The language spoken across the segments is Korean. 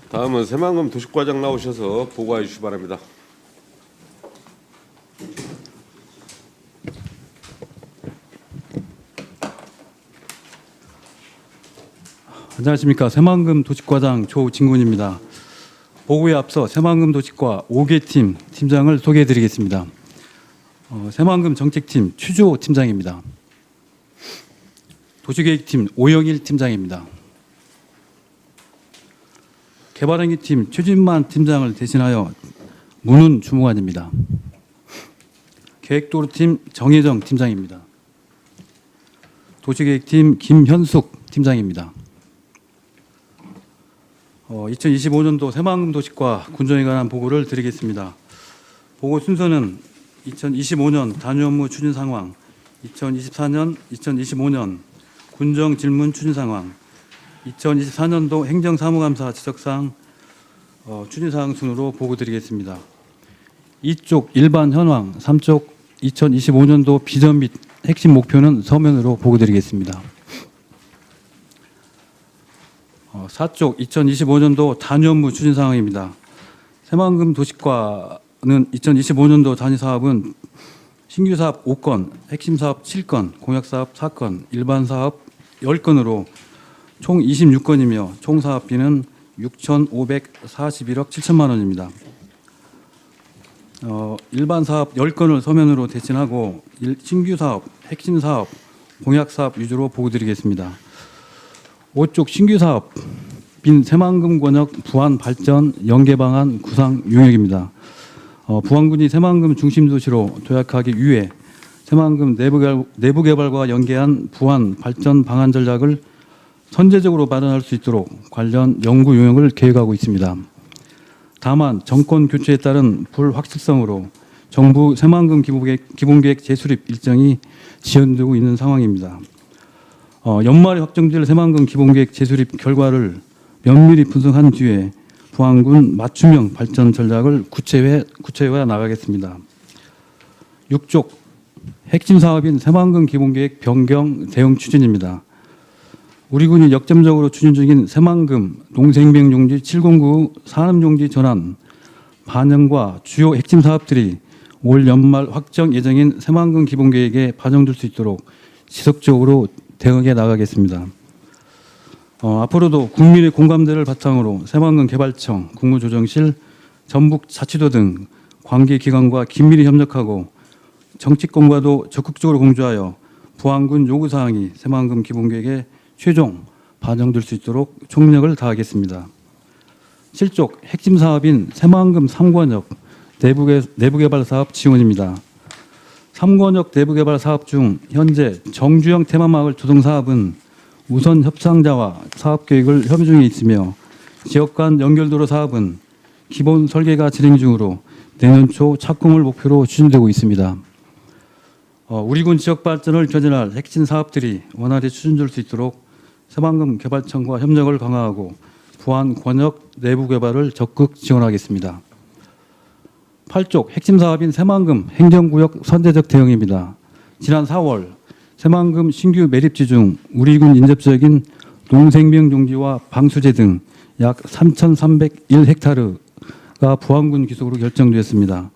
다음은 새만금 도시과장 나오셔서 보고해 주시기 바랍니다. 안녕하십니까. 새만금 도시과장 조진군입니다. 보고에 앞서 새만금 도시과 5개 팀 팀장을 소개해 드리겠습니다. 새만금 정책팀 추조 팀장입니다. 도시계획팀 오영일 팀장입니다. 개발행위팀 최진만 팀장을 대신하여 문훈 주무관입니다. 계획도로팀 정혜정 팀장입니다. 도시계획팀 김현숙 팀장입니다. 2025년도 새만금 도시과 군정에 관한 보고를 드리겠습니다. 보고 순서는 2025년 단위 업무 추진 상황, 2024년, 2025년 군정 질문 추진 상황, 2024년도 행정사무감사 지적사항 추진사항 순으로 보고 드리겠습니다. 2쪽 일반 현황, 3쪽 2025년도 비전 및 핵심 목표는 서면으로 보고 드리겠습니다. 4쪽 2025년도 단위 업무 추진 상황입니다. 새만금 도시과는 2025년도 단위 사업은 신규 사업 5건, 핵심 사업 7건, 공약 사업 4건, 일반 사업 10건으로 총 26건이며 총 사업비는 6,541억 7천만 원입니다. 일반 사업 10건을 서면으로 대신하고 신규 사업, 핵심 사업, 공약 사업 위주로 보고 드리겠습니다. 5쪽 신규 사업인 새만금 권역 부안 발전 연계 방안 구상 용역입니다. 부안군이 새만금 중심 도시로 도약하기 위해 새만금 내부 개발과 연계한 부안 발전 방안 전략을 선제적으로 마련할 수 있도록 관련 연구 용역을 계획하고 있습니다. 다만 정권 교체에 따른 불확실성으로 정부 새만금 기본계획 재수립 일정이 지연되고 있는 상황입니다. 연말에 확정될 새만금 기본계획 재수립 결과를 면밀히 분석한 뒤에 부안군 맞춤형 발전 전략을 구체화해 나가겠습니다. 6쪽 핵심 사업인 새만금 기본계획 변경 대응 추진입니다. 우리 군이 역점적으로 추진 중인 새만금 농생명용지 709 산업용지 전환 반영과 주요 핵심 사업들이 올 연말 확정 예정인 새만금 기본계획에 반영될 수 있도록 지속적으로 대응해 나가겠습니다. 앞으로도 국민의 공감대를 바탕으로 새만금 개발청, 국무조정실, 전북자치도 등 관계기관과 긴밀히 협력하고 정치권과도 적극적으로 공조하여 부안군 요구사항이 새만금 기본계획에 최종 반영될 수 있도록 총력을 다하겠습니다. 7쪽 핵심 사업인 새만금 3권역 내부개발 사업 지원입니다. 3권역 내부개발 사업 중 현재 정주영 테마마을 조성 사업은 우선 협상자와 사업계획을 협의 중에 있으며 지역 간 연결도로 사업은 기본 설계가 진행 중으로 내년 초 착공을 목표로 추진되고 있습니다. 우리 군 지역 발전을 견인할 핵심 사업들이 원활히 추진될 수 있도록 새만금 개발청과 협력을 강화하고 부안 권역 내부 개발을 적극 지원하겠습니다. 8쪽 핵심 사업인 새만금 행정구역 선제적 대응입니다. 지난 4월 새만금 신규 매립지 중 우리 군 인접지역인 농생명용지와 방수제 등 약 3,301헥타르가 부안군 기속으로 결정되었습니다.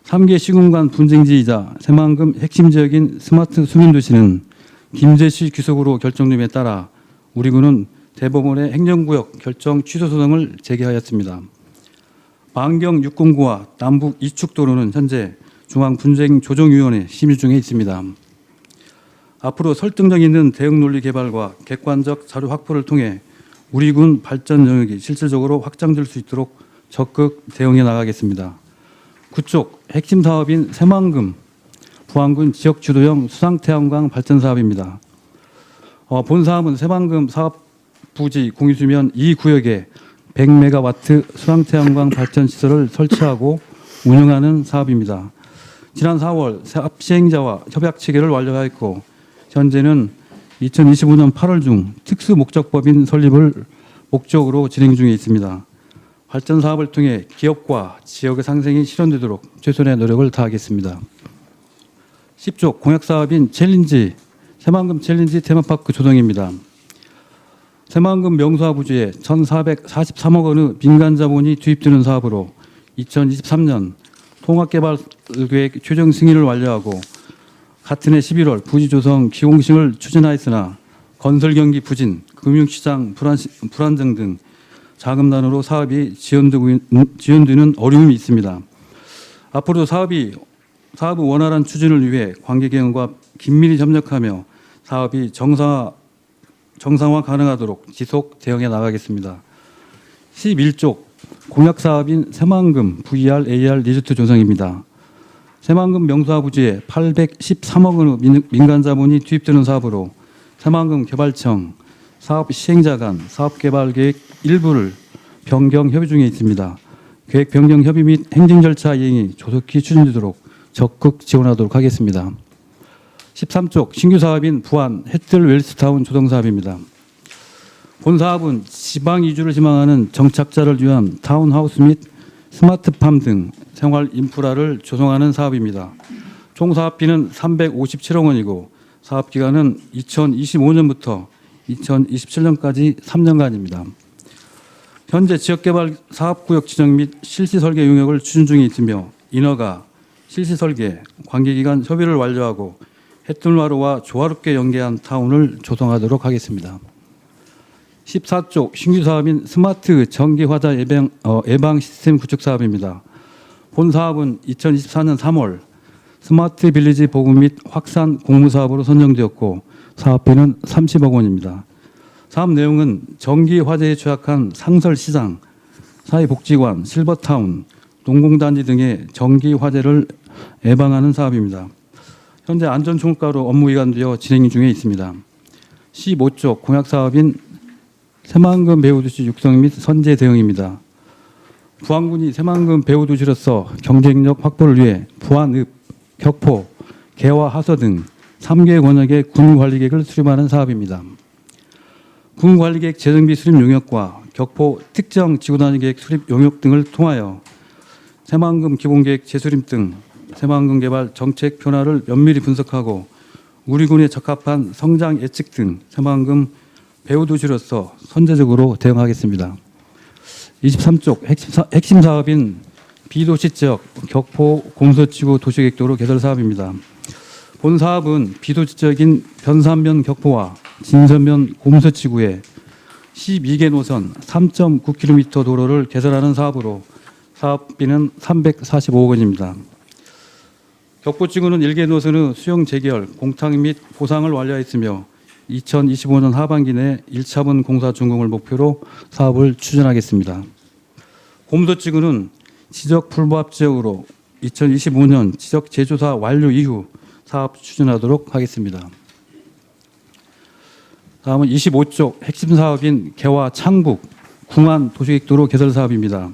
3개 시군 간 분쟁지이자 새만금 핵심 지역인 스마트 수민도시는 김제시 귀속으로 결정됨에 따라 우리 군은 대법원의 행정구역 결정 취소 소송을 제기하였습니다. 만경 609와 남북 이축도로는 현재 중앙분쟁조정위원회 심의 중에 있습니다. 앞으로 설득력 있는 대응 논리 개발과 객관적 자료 확보를 통해 우리 군 발전 영역이 실질적으로 확장될 수 있도록 적극 대응해 나가겠습니다. 9쪽 핵심 사업인 새만금 부안군 지역 주도형 수상태양광 발전 사업입니다. 본 사업은 새만금 사업 부지 공유수면 2구역에 100메가와트 수상태양광 발전 시설을 설치하고 운영하는 사업입니다. 지난 4월 사업 시행자와 협약 체결을 완료하였고 현재는 2025년 8월 중 특수목적법인 설립을 목적으로 진행 중에 있습니다. 발전 사업을 통해 기업과 지역의 상생이 실현되도록 최선의 노력을 다하겠습니다. 10조 공약 사업인 챌린지 새만금 챌린지 테마파크 조성입니다. 새만금 명소화 부지에 1,443억 원의 민간 자본이 투입되는 사업으로 2023년 통합개발계획 최종 승인을 완료하고 같은 해 11월 부지 조성 기공식을 추진하였으나 건설 경기 부진, 금융시장 불안정 등 자금난으로 사업이 지연되는 어려움이 있습니다. 앞으로도 사업의 원활한 추진을 위해 관계기관과 긴밀히 협력하며 사업이 정상화 가능하도록 지속 대응해 나가겠습니다. 11쪽 공약사업인 새만금 VR AR 리조트 조성입니다. 새만금 명소화 부지에 813억 원의 민간 자본이 투입되는 사업으로 새만금 개발청 사업 시행자 간 사업개발계획 일부를 변경 협의 중에 있습니다. 계획 변경 협의 및 행정 절차 이행이 조속히 추진되도록 적극 지원하도록 하겠습니다. 13쪽 신규 사업인 부안 해틀 웰스타운 조성 사업입니다. 본 사업은 지방 이주를 희망하는 정착자를 위한 타운하우스 및 스마트팜 등 생활 인프라를 조성하는 사업입니다. 총 사업비는 357억 원이고 사업 기간은 2025년부터 2027년까지 3년간입니다. 현재 지역개발 사업구역 지정 및 실시설계 용역을 추진 중에 있으며 인허가, 실시설계, 관계기관 협의를 완료하고 해뜰마루와 조화롭게 연계한 타운을 조성하도록 하겠습니다. 14쪽 신규 사업인 스마트 전기화자 예방 시스템 구축 사업입니다. 본 사업은 2024년 3월 스마트 빌리지 보급 및 확산 공모 사업으로 선정되었고 사업비는 30억 원입니다. 사업 내용은 전기 화재에 취약한 상설시장, 사회복지관, 실버타운, 농공단지 등의 전기 화재를 예방하는 사업입니다. 현재 안전총괄로 업무 이관되어 진행 중에 있습니다. 15쪽 공약사업인 새만금 배후도시 육성 및 선제 대응입니다. 부안군이 새만금 배후도시로서 경쟁력 확보를 위해 부안읍, 격포, 개화, 하서 등 3개 권역의 군관리객을 수립하는 사업입니다. 군관리객 재정비 수립 용역과 격포 특정 지구단위 계획 수립 용역 등을 통하여 새만금 기본계획 재수립 등 새만금 개발 정책 변화를 면밀히 분석하고 우리 군에 적합한 성장 예측 등 새만금 배후도시로서 선제적으로 대응하겠습니다. 23쪽 핵심 사업인 비도시 지역 격포 공서지구 도시계획도로 개설 사업입니다. 본 사업은 비도시 지역인 변산면 격포와 진선면 공서지구에 12개 노선 3.9km 도로를 개설하는 사업으로 사업비는 345억 원입니다. 격포지구는 1개 노선의 수용 재개열, 공탁 및 보상을 완료했으며 2025년 하반기 내 1차분 공사 준공을 목표로 사업을 추진하겠습니다. 공서지구는 지적 불부합 지역으로 2025년 지적 재조사 완료 이후 사업 추진하도록 하겠습니다. 다음은 25쪽 핵심 사업인 개화 창북 궁안 도시계획도로 개설 사업입니다.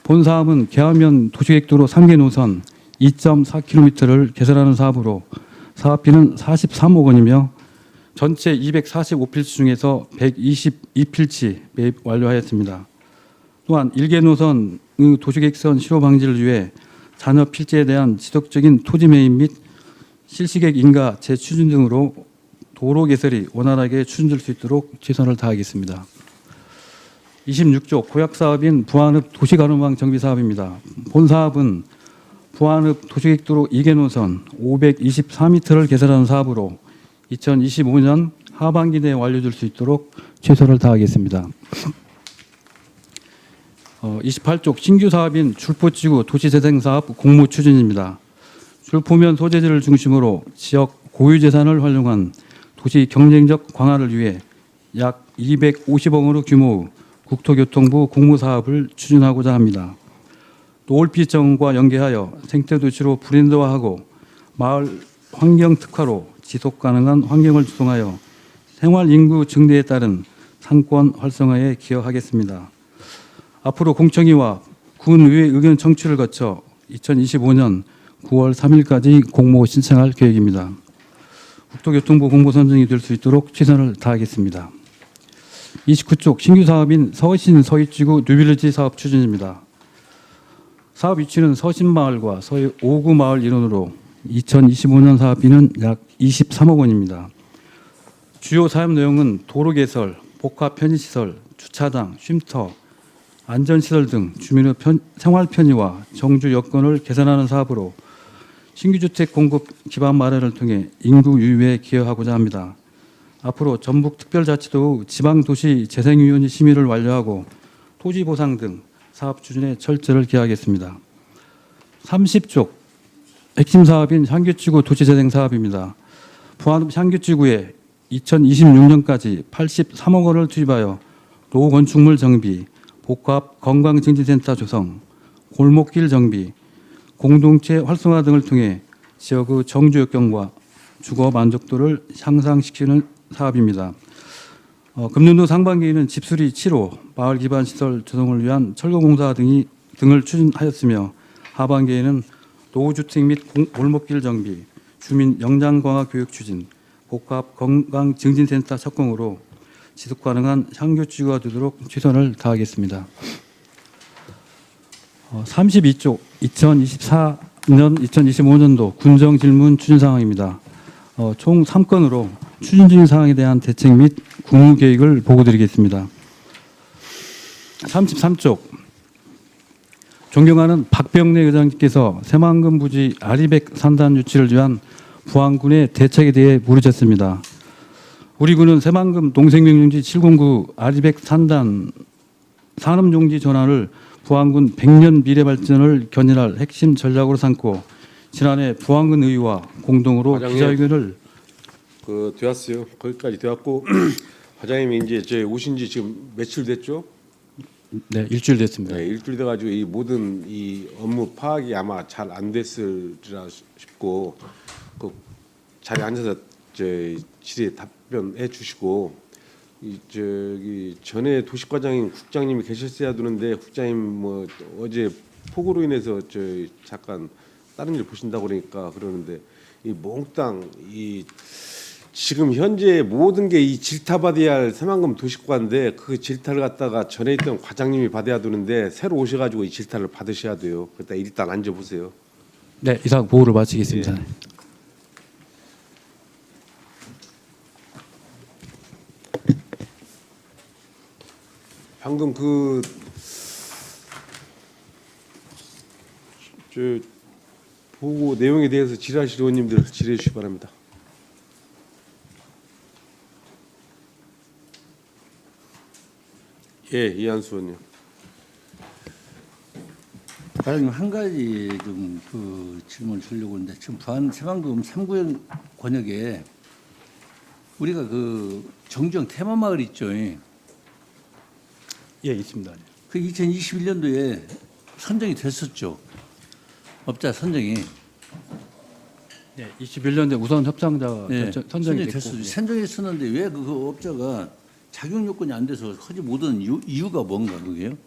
본 사업은 개화면 도시계획도로 3개 노선 2.4km를 개설하는 사업으로 사업비는 43억 원이며 전체 245필지 중에서 122필지 매입 완료하였습니다. 또한 1개 노선의 도시계획선 실효 방지를 위해 잔여 필지에 대한 지속적인 토지 매입 및 실시계획 인가 재추진 등으로 도로 개설이 원활하게 추진될 수 있도록 최선을 다하겠습니다. 26조 고약사업인 부안읍 도시가로망 정비 사업입니다. 본 사업은 부안읍 도시계획도로 2개 노선 524m를 개설하는 사업으로 2025년 하반기 내에 완료될 수 있도록 최선을 다하겠습니다. 28쪽 신규 사업인 출포지구 도시재생사업 공모 추진입니다. 출포면 소재지를 중심으로 지역 고유재산을 활용한 도시 경쟁력 강화를 위해 약 250억 원의 규모의 국토교통부 공모사업을 추진하고자 합니다. 노을빛정과 연계하여 생태도시로 브랜드화하고 마을 환경 특화로 지속 가능한 환경을 조성하여 생활 인구 증대에 따른 상권 활성화에 기여하겠습니다. 앞으로 공청위와 군의회 의견 청취를 거쳐 2025년 9월 3일까지 공모 신청할 계획입니다. 국토교통부 공모 선정이 될 수 있도록 최선을 다하겠습니다. 29쪽 신규 사업인 서신 서입지구 뉴빌리지 사업 추진입니다. 사업 위치는 서신마을과 서해 5구 마을 일원으로 2025년 사업비는 약 23억 원입니다. 주요 사업 내용은 도로 개설, 복합 편의시설, 주차장, 쉼터, 안전시설 등 주민의 생활 편의와 정주 여건을 개선하는 사업으로 신규 주택 공급 기반 마련을 통해 인구 유입에 기여하고자 합니다. 앞으로 전북특별자치도 지방도시재생위원회 심의를 완료하고 토지 보상 등 사업 추진에 철저를 기하겠습니다. 30쪽 핵심 사업인 향교지구 도시재생 사업입니다. 부안 향교지구에 2026년까지 83억 원을 투입하여 노후 건축물 정비, 복합 건강증진센터 조성, 골목길 정비, 공동체 활성화 등을 통해 지역의 정주 여건과 주거 만족도를 향상시키는 사업입니다. 금년도 상반기에는 집수리 7호, 마을 기반 시설 조성을 위한 철거 공사 등을 추진하였으며 하반기에는 노후주택 및 골목길 정비, 주민 역량 강화 교육 추진, 복합 건강 증진센터 착공으로 지속 가능한 향교지구가 되도록 최선을 다하겠습니다. 32쪽 2024년 2025년도 군정 질문 추진 사항입니다. 총 3건으로 추진 중인 사항에 대한 대책 및 국무 계획을 보고드리겠습니다. 33쪽 존경하는 박병래 의장님께서 새만금 부지 아리백 산단 유치를 위한 부안군의 대책에 대해 물으셨습니다. 우리 군은 새만금 동생명령지 709 아리백 산단 산업용지 전환을 부안군 100년 미래 발전을 견인할 핵심 전략으로 삼고 지난해 부안군 의회와 공동으로 과장님. 기자회견을 되었어요. 거기까지 되었고 과장님이 이제 저 오신 지 지금 며칠 됐죠? 네, 일주일 됐습니다. 네, 일주일 돼가지고 이 모든 이 업무 파악이 아마 잘 안 됐으리라 싶고 그 자리에 앉아서 저 질의 답변해 주시고 이 저기 전에 도시과장님 국장님이 계셨어야 되는데 국장님 뭐 어제 폭우로 인해서 저 잠깐 다른 일 보신다고 그러니까 그러는데 이 몽땅 이 지금 현재 모든 게 이 질타 받아야 할 새만금 도시과인데 그 질타를 갖다가 전에 있던 과장님이 받아야 되는데 새로 오셔가지고 이 질타를 받으셔야 돼요. 그러니까 일단 앉아 보세요. 네, 이상 보고를 마치겠습니다. 예. 방금 저 보고 내용에 대해서 질의하실 의원님들 질의해 주시기 바랍니다. 예, 이한수 의원님. 과장님 한 가지 좀 그 질문을 드리려고 하는데 지금 부안 새만금 3구역 권역에 우리가 그 정주영 테마마을 있죠. 예, 있습니다. 그 2021년도에 선정이 됐었죠. 업자 선정이. 네, 21년대 우선 협상자가 네, 선정이 됐고 됐었죠. 선정했었는데 왜 그 업자가 자격 요건이 안 돼서 하지 못한 이유가 뭔가 그게요?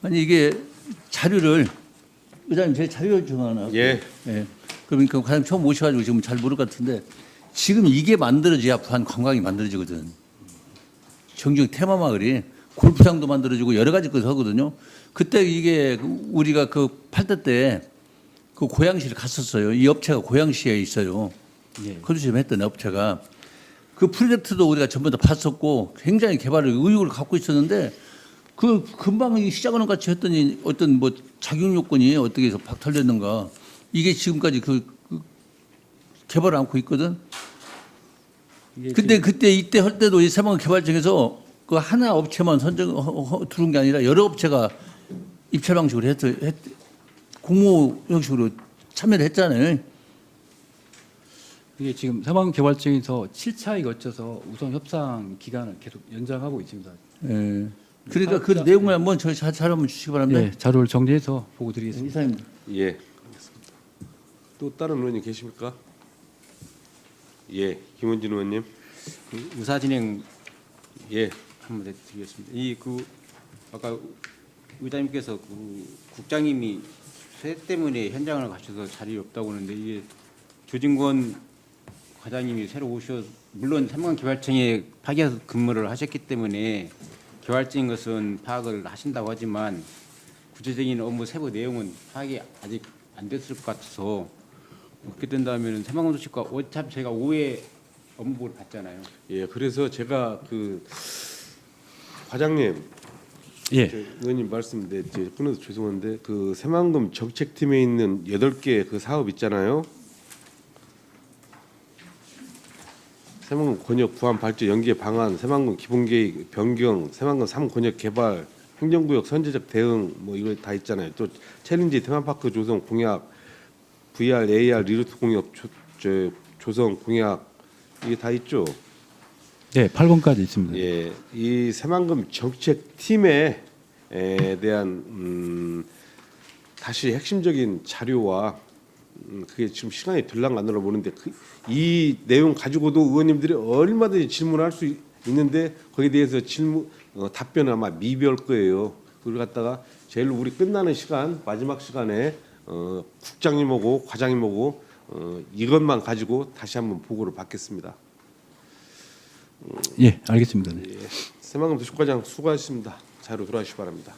아니 이게 자료를 의장님 제 자료 좀 하나. 예. 예. 그러니까 과장 처음 오셔가지고 지금 잘 모를 것 같은데 지금 이게 만들어져야 부안 관광이 만들어지거든. 정중 테마마을이 골프장도 만들어지고 여러 가지 것을 하거든요. 그때 이게 우리가 그 8대 때 그 고양시를 갔었어요. 이 업체가 고양시에 있어요. 예. 컨소시엄 했던 업체가 그 프로젝트도 우리가 전부 다 봤었고 굉장히 개발을 의욕을 갖고 있었는데 그 금방 시작하는 같이 했더니 어떤 뭐 자격 요건이 어떻게 해서 박탈됐는가 이게 지금까지 그 개발을 않고 있거든. 근데 그때 이때 할 때도 이 새만금 개발청에서 그 하나 업체만 들어온 게 아니라 여러 업체가 입찰 방식으로 공모 형식으로 참여를 했잖아요. 이게 지금 새만금 개발청에서 7차에 거쳐서 우선 협상 기간을 계속 연장하고 있습니다. 예. 그러니까 그 내용을 한번 저희 자료 한번 주시기 바랍니다. 네, 자료를 정리해서 보고 드리겠습니다. 이사입니다. 예. 알겠습니다. 또 다른 의원님 계십니까? 예, 김원진 의원님. 그 의사 진행 예. 한번 드리겠습니다. 이 그 아까 의장님께서 그 국장님이 쇠 때문에 현장을 가셔서 자리이 없다고 하는데 이게 조진권 과장님이 새로 오셔 물론 새만금 개발청에 파견 근무를 하셨기 때문에 개발적인 것은 파악을 하신다고 하지만 구체적인 업무 세부 내용은 파악이 아직 안 됐을 것 같아서 그렇게 된다면 새만금 도시과 어차피 제가 5회 업무보고를 받잖아요. 예, 그래서 제가 그 과장님, 예. 저 의원님 말씀인데 이제 끊어서 죄송한데 그 새만금 정책팀에 있는 8개 그 사업 있잖아요. 새만금 권역 부안 발전 연계 방안, 새만금 기본 계획 변경, 새만금 3권역 개발, 행정구역 선제적 대응 뭐 이거 다 있잖아요. 또 챌린지 테마파크 조성 공약, VR, AR 리루트 공약 조성 공약 이게 다 있죠. 네, 8번까지 있습니다. 예, 이 새만금 정책팀에 대한 다시 핵심적인 자료와 그게 지금 시간이 들랑간다로 보는데 이 내용 가지고도 의원님들이 얼마든지 질문할 수 있는데 거기에 대해서 답변은 아마 미비할 거예요. 그걸 갖다가 제일 우리 끝나는 시간 마지막 시간에 국장님하고 과장님하고 이것만 가지고 다시 한번 보고를 받겠습니다. 예, 알겠습니다. 네. 예, 새만금 도시과장 수고하셨습니다. 자로 돌아가시기 바랍니다.